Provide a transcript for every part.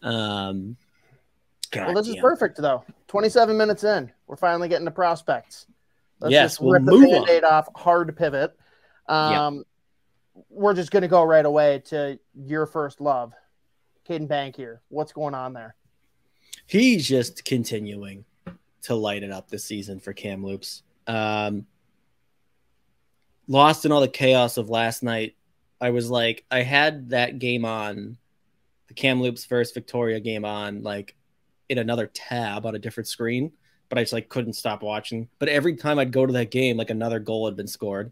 Well, this is perfect, though. 27 minutes in. We're finally getting to prospects. Let's just we'll rip the move on. date off. Hard to pivot. We're just going to go right away to your first love, Caedan Bankier. What's going on there? He's just continuing to light it up this season for Kamloops. Lost in all the chaos of last night. I was like, I had that game on, the Kamloops versus Victoria game on, like in another tab on a different screen, but I just like couldn't stop watching. But every time I'd go to that game, like another goal had been scored.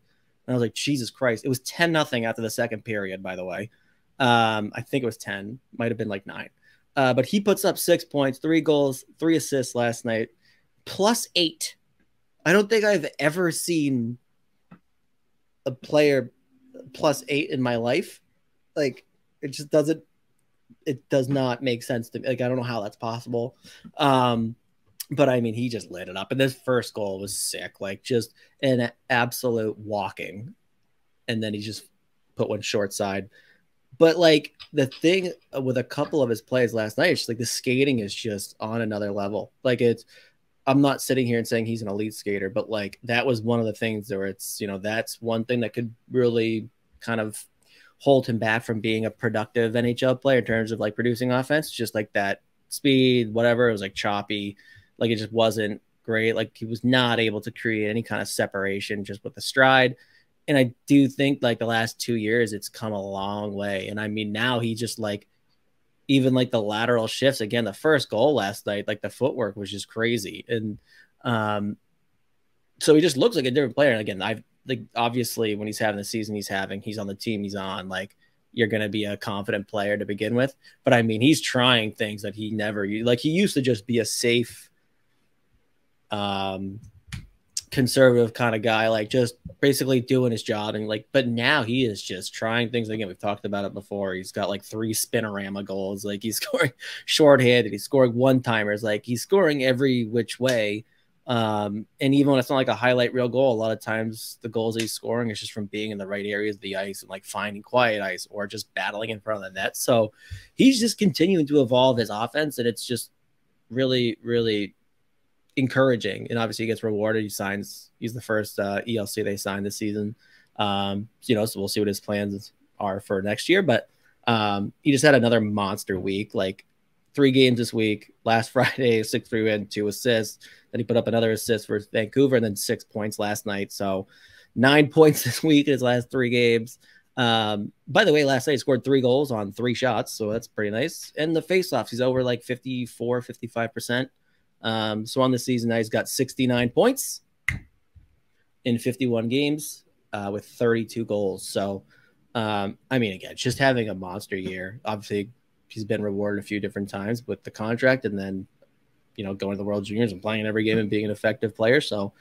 And I was like, Jesus Christ. It was 10-0 after the second period, by the way. I think it was 10, might have been like 9. But he puts up 6 points, 3 goals, 3 assists last night, +8. I don't think I've ever seen a player +8 in my life. Like, it just doesn't, it does not make sense to me. Like, I don't know how that's possible. But I mean, he just lit it up. And this first goal was sick, like just an absolute walking. And then he just put one short side. But like the thing with a couple of his plays last night, it's just like the skating is just on another level. Like I'm not sitting here and saying he's an elite skater, but like that was one of the things where it's, you know, that's one thing that could really kind of hold him back from being a productive NHL player in terms of like producing offense, just like that speed, whatever. It was like choppy. Like it just wasn't great. Like he was not able to create any kind of separation just with the stride. And I do think like the last 2 years, it's come a long way. And I mean, now he just like, even like the lateral shifts, again, the first goal last night, like the footwork was just crazy. And so he just looks like a different player. And again, I've like, obviously when he's having the season he's having, he's on the team he's on, like you're going to be a confident player to begin with. But I mean, he's trying things that he never, like he used to just be a safe, conservative kind of guy, like just basically doing his job. And like, but now he is just trying things. Again, we've talked about it before. He's got like 3 spinorama goals. Like he's scoring shorthanded. He's scoring one-timers. Like he's scoring every which way. And even when it's not like a highlight reel goal, a lot of times the goals that he's scoring is just from being in the right areas of the ice and like finding quiet ice or just battling in front of the net. So he's just continuing to evolve his offense. And it's just really, really encouraging. And obviously he gets rewarded. He's the first ELC they signed this season. You know, so we'll see what his plans are for next year. But he just had another monster week, like 3 games this week. Last Friday, 6-3 win, 2 assists. Then he put up another assist for Vancouver and then 6 points last night. So 9 points this week in his last 3 games. By the way, last night he scored 3 goals on 3 shots. So that's pretty nice. And the faceoffs, he's over like 54, 55%. So on the season now he's got 69 points in 51 games with 32 goals. So, I mean, again, just having a monster year. Obviously, he's been rewarded a few different times with the contract and then, you know, going to the World Juniors and playing every game and being an effective player. So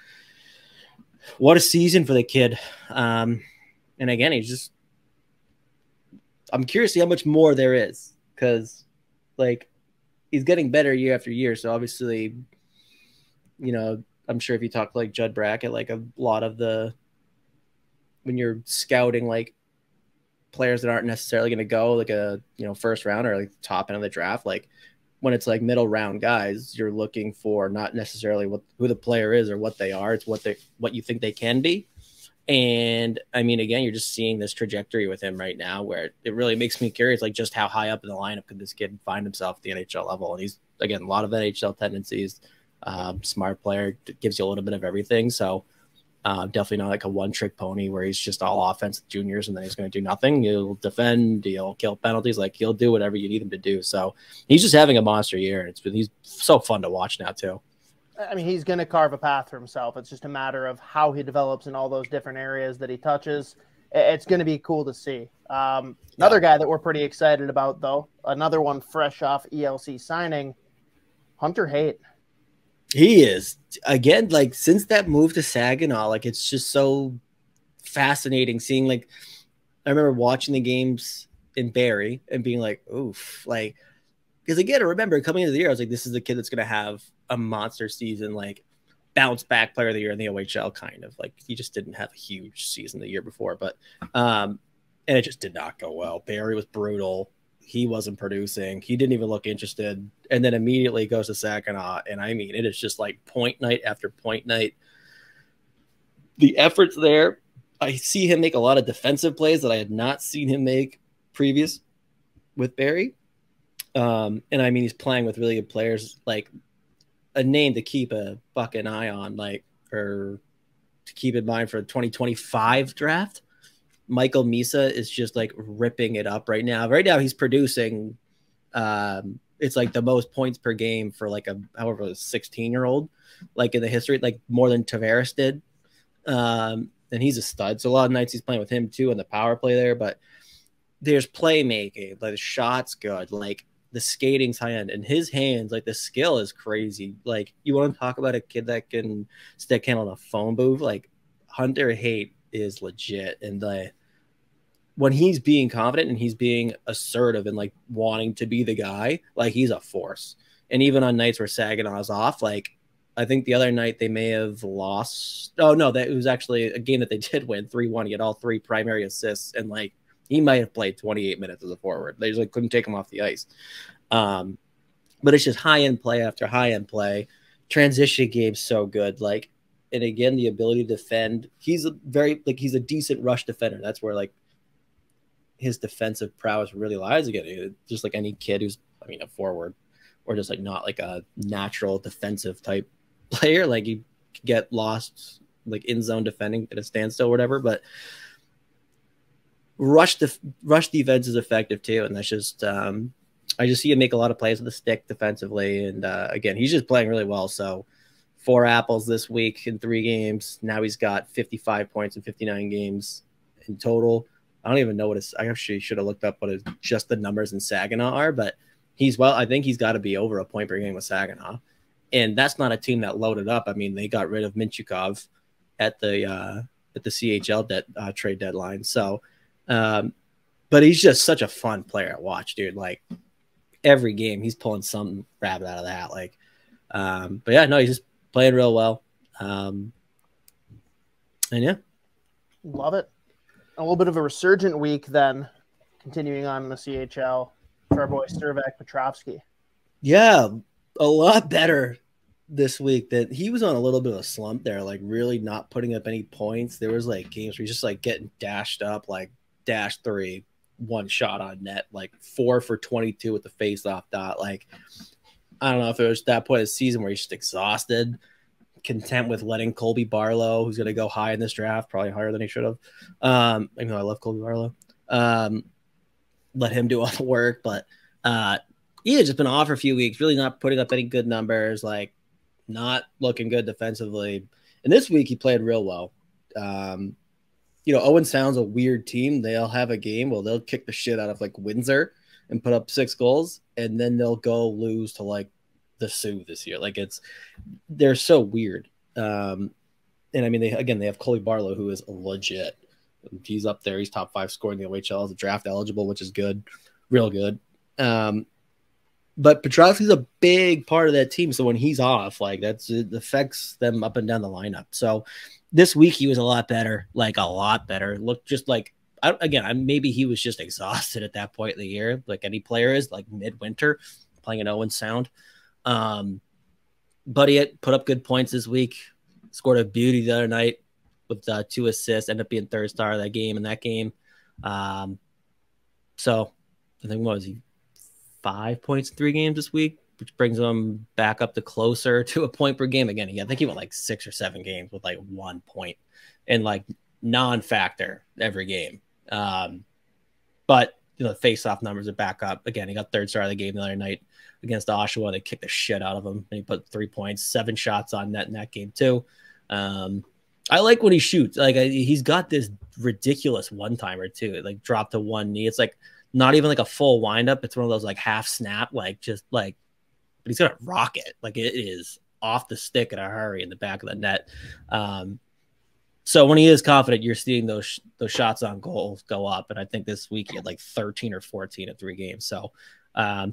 what a season for the kid. And again, he's just, I'm curious to see how much more there is because, like, he's getting better year after year. So obviously, you know, I'm sure if you talk to like Judd Brackett, like a lot of the, when you're scouting like players that aren't necessarily going to go like a, you know, first round or like top end of the draft, like when it's like middle round guys, you're looking for not necessarily who the player is or what they are. It's what you think they can be. And I mean, again, you're just seeing this trajectory with him right now where it really makes me curious, like just how high up in the lineup could this kid find himself at the NHL level? And he's, again, a lot of NHL tendencies, smart player, gives you a little bit of everything. So definitely not like a one-trick pony where he's just all offense juniors and then he's going to do nothing. He'll defend, he'll kill penalties, like he'll do whatever you need him to do. So he's just having a monster year. And he's so fun to watch now too. I mean, he's going to carve a path for himself. It's just a matter of how he develops in all those different areas that he touches. It's going to be cool to see. Another guy that we're pretty excited about, though, another one fresh off ELC signing, Hunter Haight. He is. Again, like, since that move to Saginaw, like, it's just so fascinating seeing, like, I remember watching the games in Barrie and being like, oof, like, because again, I remember coming into the year, I was like, this is the kid that's going to have a monster season, like bounce back player of the year in the OHL, kind of like he just didn't have a huge season the year before, but and it just did not go well. Barrie was brutal. he wasn't producing. He didn't even look interested. And then immediately goes to Saginaw. And I mean, it is just like point night after point night. The effort's there. I see him make a lot of defensive plays that I had not seen him make previous with Barrie. And I mean, he's playing with really good players, like a name to keep a fucking eye on, like, or to keep in mind for the 2025 draft. Michael Misa is just like ripping it up right now. Right now he's producing. It's like the most points per game for like a 16-year-old, like in the history, like more than Tavares did. And he's a stud. So a lot of nights he's playing with him too in the power play there, but there's playmaking, like the shot's good, like the skating's high end, and his hands, like the skill is crazy. Like you want to talk about a kid that can stick handle a phone booth, like Hunter Haight is legit. And when he's being confident and he's being assertive and like wanting to be the guy, like he's a force. And even on nights where Saginaw's off, like I think the other night they may have lost. Oh no, that it was actually a game that they did win 3-1. He had all 3 primary assists, and like he might have played 28 minutes as a forward. They just like couldn't take him off the ice. But it's just high end play after high end play. Transition game's so good. Like, and again, the ability to defend. He's a decent rush defender. That's where like his defensive prowess really lies again. Just like any kid who's, I mean, a forward or just like not like a natural defensive type player. Like you get lost like in zone defending at a standstill or whatever, but rush defense is effective too. And that's just, I just see him make a lot of plays with the stick defensively. And again, he's just playing really well. So 4 apples this week in 3 games. Now he's got 55 points in 59 games in total. I don't even know what I actually should have looked up what just the numbers in Saginaw are, but I think he's got to be over a point per game with Saginaw. And that's not a team that loaded up. I mean, they got rid of Minchukov at the CHL trade deadline. So, but he's just such a fun player to watch, dude. Like every game he's pulling some rabbit out of the hat. Like, but yeah, no, he's just playing real well. And yeah. Love it. A little bit of a resurgent week then, continuing on in the CHL for our boy Servac Petrovsky. Yeah, a lot better this week. That he was on a little bit of a slump there, like really not putting up any points. There was like games where he's just like getting dashed up, like -3, 1 shot on net, like 4 for 22 with the face-off dot. Like, I don't know if it was that point of the season where he's just exhausted, content with letting Colby Barlow, who's going to go high in this draft, probably higher than he should have. Even though I love Colby Barlow, let him do all the work. But he had just been off for a few weeks, really not putting up any good numbers, like not looking good defensively. And this week he played real well. Owen sounds a weird team. They'll have a game where they'll kick the shit out of like Windsor and put up 6 goals, and then they'll go lose to like the Sioux this year. Like they're so weird. And I mean, they have Colby Barlow, who is legit. He's up there. He's top 5 scoring in the OHL as a draft eligible, which is good, real good. But Petrovsky's a big part of that team. So when he's off, like it affects them up and down the lineup. So this week he was a lot better, like a lot better. Looked just like, maybe he was just exhausted at that point in the year, like any player is, like midwinter playing an Owen sound. But he had put up good points this week, scored a beauty the other night with 2 assists, ended up being 3rd star of that game in that game. So I think, what was he, 5 points in 3 games this week, which brings him back up to closer to a point per game again. I think he went like 6 or 7 games with like 1 point and like non-factor every game. But the face-off numbers are back up. Again, he got 3rd star of the game the other night against Oshawa. They kicked the shit out of him, and he put 3 points, 7 shots on net in that game too. I like when he shoots. Like he's got this ridiculous one-timer too. Like drop to one knee. It's like not even like a full windup. It's one of those like half snap, like just like, but he's gonna rock it. Like it is off the stick in a hurry in the back of the net. So when he is confident, you're seeing those shots on goal go up. And I think this week he had like 13 or 14 in 3 games. So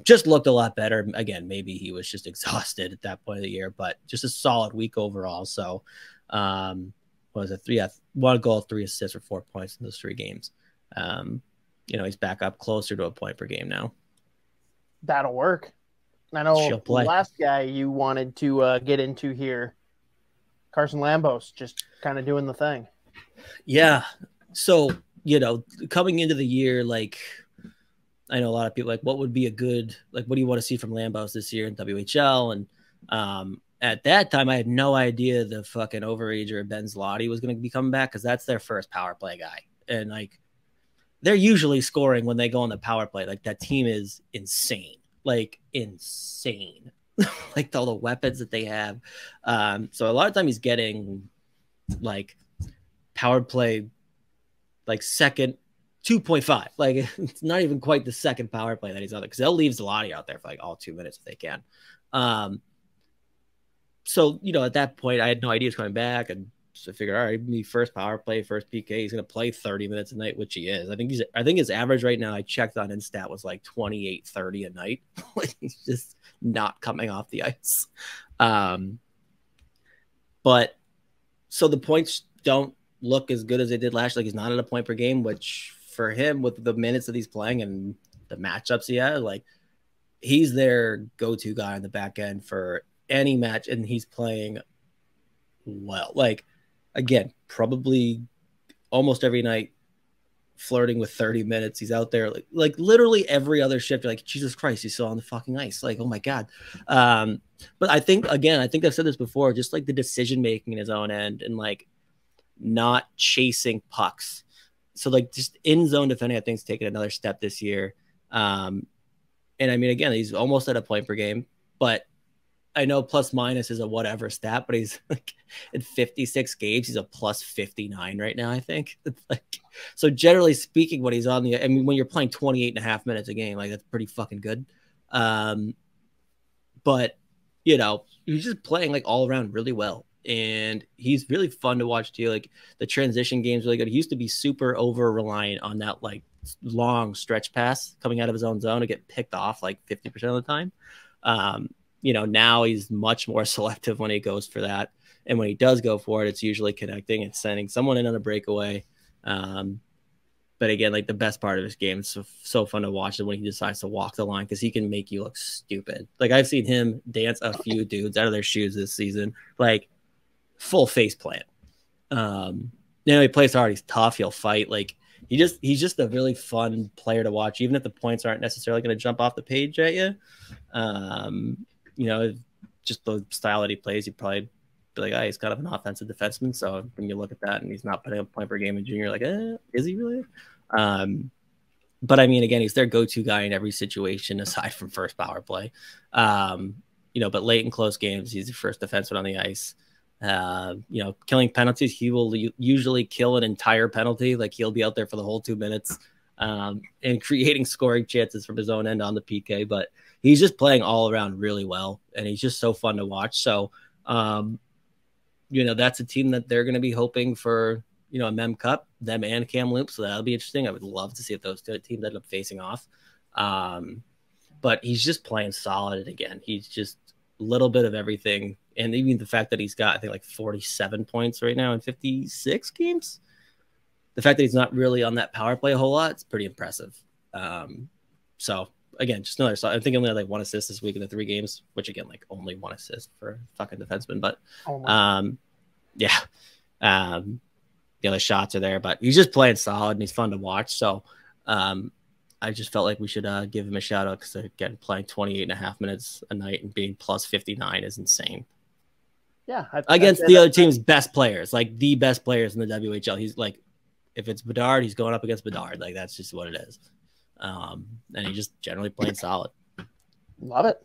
just looked a lot better. Again, maybe he was just exhausted at that point of the year, but just a solid week overall. So what was it? 1 goal, 3 assists, or 4 points in those 3 games. He's back up closer to a point per game now. That'll work. I know the last guy you wanted to get into here, Carson Lambos, just kind of doing the thing. Yeah. So, you know, coming into the year, like, I know a lot of people like, what would be a good, like, what do you want to see from Lambos this year in WHL? And at that time, I had no idea the fucking overager Ben Zloty was going to be coming back, because that's their first power play guy. And like, they're usually scoring when they go on the power play. Like, that team is insane, like insane, like all the weapons that they have. So a lot of time he's getting like power play, like second 2.5. Like, it's not even quite the second power play that he's on there, because they'll leave Zloty out there for like all 2 minutes if they can. So, you know, at that point, I had no idea he was coming back, and so I figured, all right, me first power play, first PK. He's going to play 30 minutes a night, which he is. I think his average right now, I checked on Instat, was like 28-30 a night. He's just not coming off the ice. But so the points don't look as good as they did last year. Like, he's not at a point per game, which for him, with the minutes that he's playing and the matchups he has, like, he's their go-to guy on the back end for any match, and he's playing well. Like, again, probably almost every night flirting with 30 minutes. He's out there like literally every other shift. You're like, Jesus Christ, he's still on the fucking ice. Like, oh my God. But I think I've said this before, just like the decision making in his own end, and like not chasing pucks. So like just in zone defending, I think, is taking another step this year. And I mean, again, he's almost at a point per game, but I know plus minus is a whatever stat, but he's like in 56 games, he's a plus 59 right now, I think. It's like, so generally speaking, when he's on the, I mean, when you're playing 28.5 minutes a game, like, that's pretty fucking good. But, you know, he's just playing like all around really well. And he's really fun to watch too. Like, the transition game's really good. He used to be super over reliant on that like long stretch pass coming out of his own zone to get picked off like 50% of the time. You know, now he's much more selective when he goes for that. And when he does go for it, it's usually connecting and sending someone in on a breakaway. But again, like, the best part of his game, it's so fun to watch, is when he decides to walk the line, because he can make you look stupid. Like, I've seen him dance a few dudes out of their shoes this season, like full face plant. You know, he plays hard. He's tough. He'll fight. Like, he's just a really fun player to watch, even if the points aren't necessarily going to jump off the page at you. You know, just the style that he plays, you'd probably be like, he's kind of an offensive defenseman. So when you look at that and he's not putting a point per game in junior, like, is he really? But I mean, again, he's their go-to guy in every situation aside from first power play. You know, but late in close games, he's the first defenseman on the ice. You know, killing penalties, he will usually kill an entire penalty. Like, he'll be out there for the whole 2 minutes, and creating scoring chances from his own end on the PK. But he's just playing all around really well, and he's just so fun to watch. So, you know, that's a team that they're going to be hoping for, you know, a Mem Cup, them and Kamloops. So that'll be interesting. I would love to see if those two teams end up facing off. But he's just playing solid. And again, he's just a little bit of everything. And even the fact that he's got, I think, like 47 points right now in 56 games. The fact that he's not really on that power play a whole lot, it's pretty impressive. So, again, just another. So I think only had like 1 assist this week in the 3 games, which, again, like only 1 assist for a fucking defenseman. But yeah, the other shots are there, but he's just playing solid and he's fun to watch. So I just felt like we should give him a shout out, because, again, playing 28.5 minutes a night and being plus 59 is insane. Yeah, against the other team's best players, like the best players in the WHL. He's like, if it's Bedard, he's going up against Bedard. Like, that's just what it is. And he's just generally playing solid. Love it.